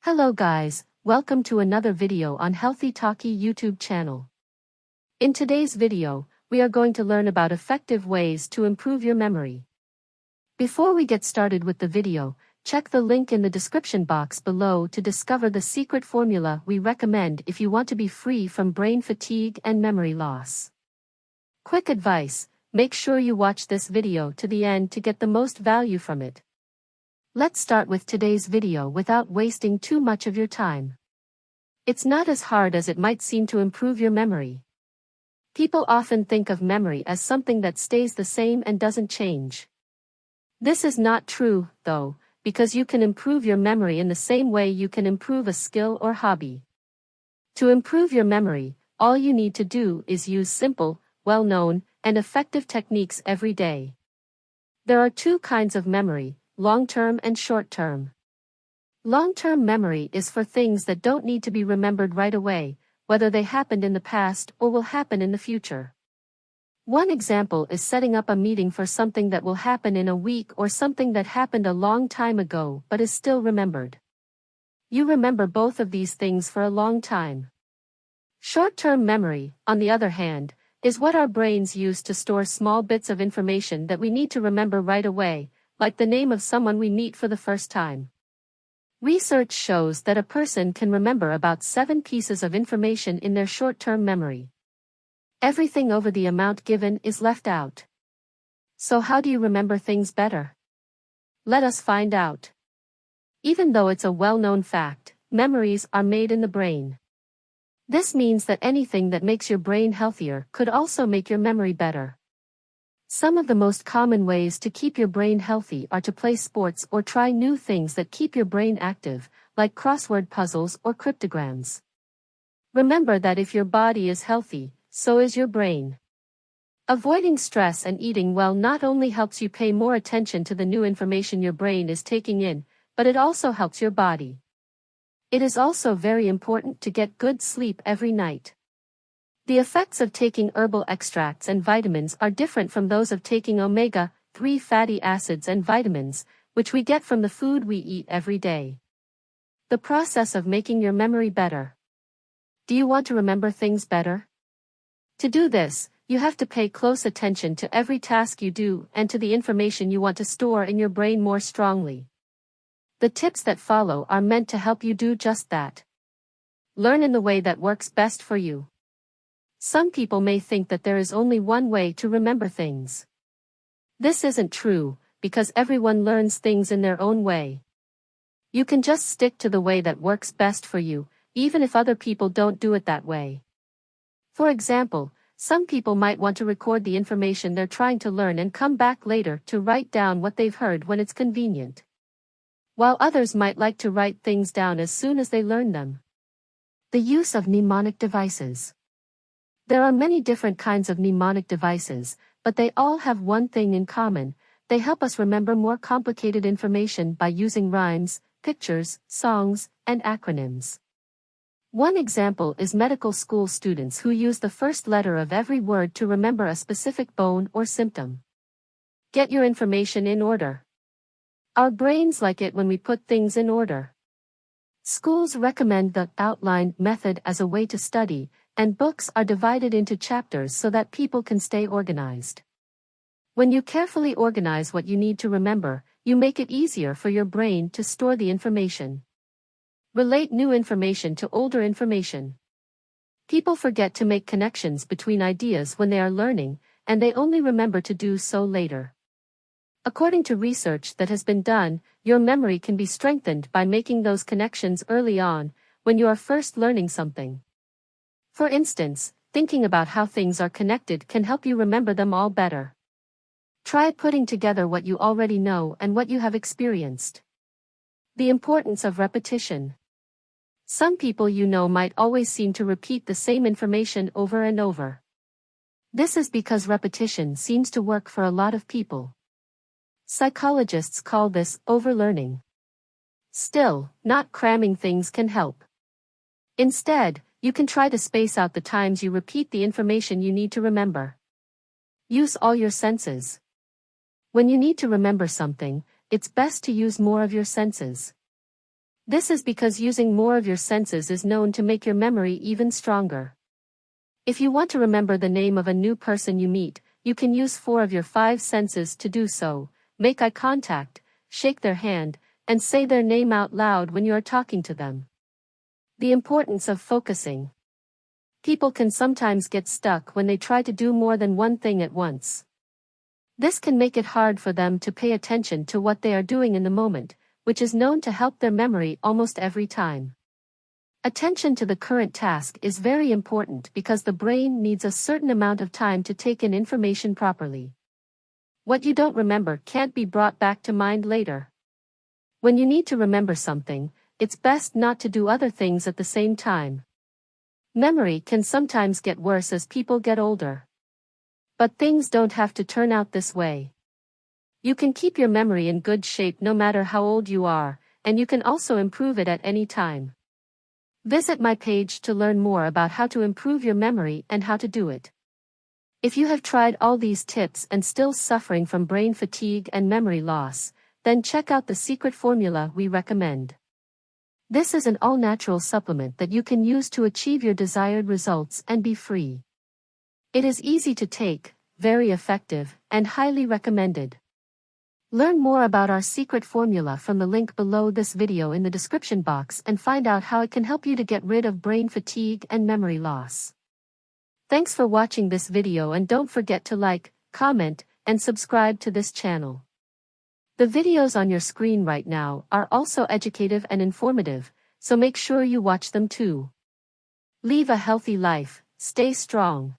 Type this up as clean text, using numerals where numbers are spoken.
Hello guys, welcome to another video on Healthy Talkie YouTube channel. In today's video, we are going to learn about effective ways to improve your memory. Before we get started with the video, check the link in the description box below to discover the secret formula we recommend if you want to be free from brain fatigue and memory loss. Quick advice, make sure you watch this video to the end to get the most value from it. Let's start with today's video without wasting too much of your time. It's not as hard as it might seem to improve your memory. People often think of memory as something that stays the same and doesn't change. This is not true, though, because you can improve your memory in the same way you can improve a skill or hobby. To improve your memory, all you need to do is use simple, well-known, and effective techniques every day. There are two kinds of memory: long-term and short-term. Long-term memory is for things that don't need to be remembered right away, whether they happened in the past or will happen in the future. One example is setting up a meeting for something that will happen in a week or something that happened a long time ago but is still remembered. You remember both of these things for a long time. Short-term memory, on the other hand, is what our brains use to store small bits of information that we need to remember right away, like the name of someone we meet for the first time. Research shows that a person can remember about 7 pieces of information in their short-term memory. Everything over the amount given is left out. So how do you remember things better? Let us find out. Even though it's a well-known fact, memories are made in the brain. This means that anything that makes your brain healthier could also make your memory better. Some of the most common ways to keep your brain healthy are to play sports or try new things that keep your brain active, like crossword puzzles or cryptograms. Remember that if your body is healthy, so is your brain. Avoiding stress and eating well not only helps you pay more attention to the new information your brain is taking in, but it also helps your body. It is also very important to get good sleep every night. The effects of taking herbal extracts and vitamins are different from those of taking omega-3 fatty acids and vitamins, which we get from the food we eat every day. The process of making your memory better. Do you want to remember things better? To do this, you have to pay close attention to every task you do and to the information you want to store in your brain more strongly. The tips that follow are meant to help you do just that. Learn in the way that works best for you. Some people may think that there is only one way to remember things. This isn't true, because everyone learns things in their own way. You can just stick to the way that works best for you, even if other people don't do it that way. For example, some people might want to record the information they're trying to learn and come back later to write down what they've heard when it's convenient. While others might like to write things down as soon as they learn them. The use of mnemonic devices. There are many different kinds of mnemonic devices, but they all have one thing in common: they help us remember more complicated information by using rhymes, pictures, songs, and acronyms. One example is medical school students who use the first letter of every word to remember a specific bone or symptom. Get your information in order. Our brains like it when we put things in order. Schools recommend the outline method as a way to study, and books are divided into chapters so that people can stay organized. When you carefully organize what you need to remember, you make it easier for your brain to store the information. Relate new information to older information. People forget to make connections between ideas when they are learning, and they only remember to do so later. According to research that has been done, your memory can be strengthened by making those connections early on, when you are first learning something. For instance, thinking about how things are connected can help you remember them all better. Try putting together what you already know and what you have experienced. The importance of repetition. Some people you know might always seem to repeat the same information over and over. This is because repetition seems to work for a lot of people. Psychologists call this overlearning. Still, not cramming things can help. Instead, you can try to space out the times you repeat the information you need to remember. Use all your senses. When you need to remember something, it's best to use more of your senses. This is because using more of your senses is known to make your memory even stronger. If you want to remember the name of a new person you meet, you can use 4 of your 5 senses to do so: make eye contact, shake their hand, and say their name out loud when you are talking to them. The importance of focusing. People can sometimes get stuck when they try to do more than one thing at once. This can make it hard for them to pay attention to what they are doing in the moment, which is known to help their memory almost every time. Attention to the current task is very important because the brain needs a certain amount of time to take in information properly. What you don't remember can't be brought back to mind later. When you need to remember something, it's best not to do other things at the same time. Memory can sometimes get worse as people get older. But things don't have to turn out this way. You can keep your memory in good shape no matter how old you are, and you can also improve it at any time. Visit my page to learn more about how to improve your memory and how to do it. If you have tried all these tips and still suffering from brain fatigue and memory loss, then check out the secret formula we recommend. This is an all-natural supplement that you can use to achieve your desired results and be free. It is easy to take, very effective, and highly recommended. Learn more about our secret formula from the link below this video in the description box and find out how it can help you to get rid of brain fatigue and memory loss. Thanks for watching this video, and don't forget to like, comment, and subscribe to this channel. The videos on your screen right now are also educative and informative, so make sure you watch them too. Live a healthy life, stay strong.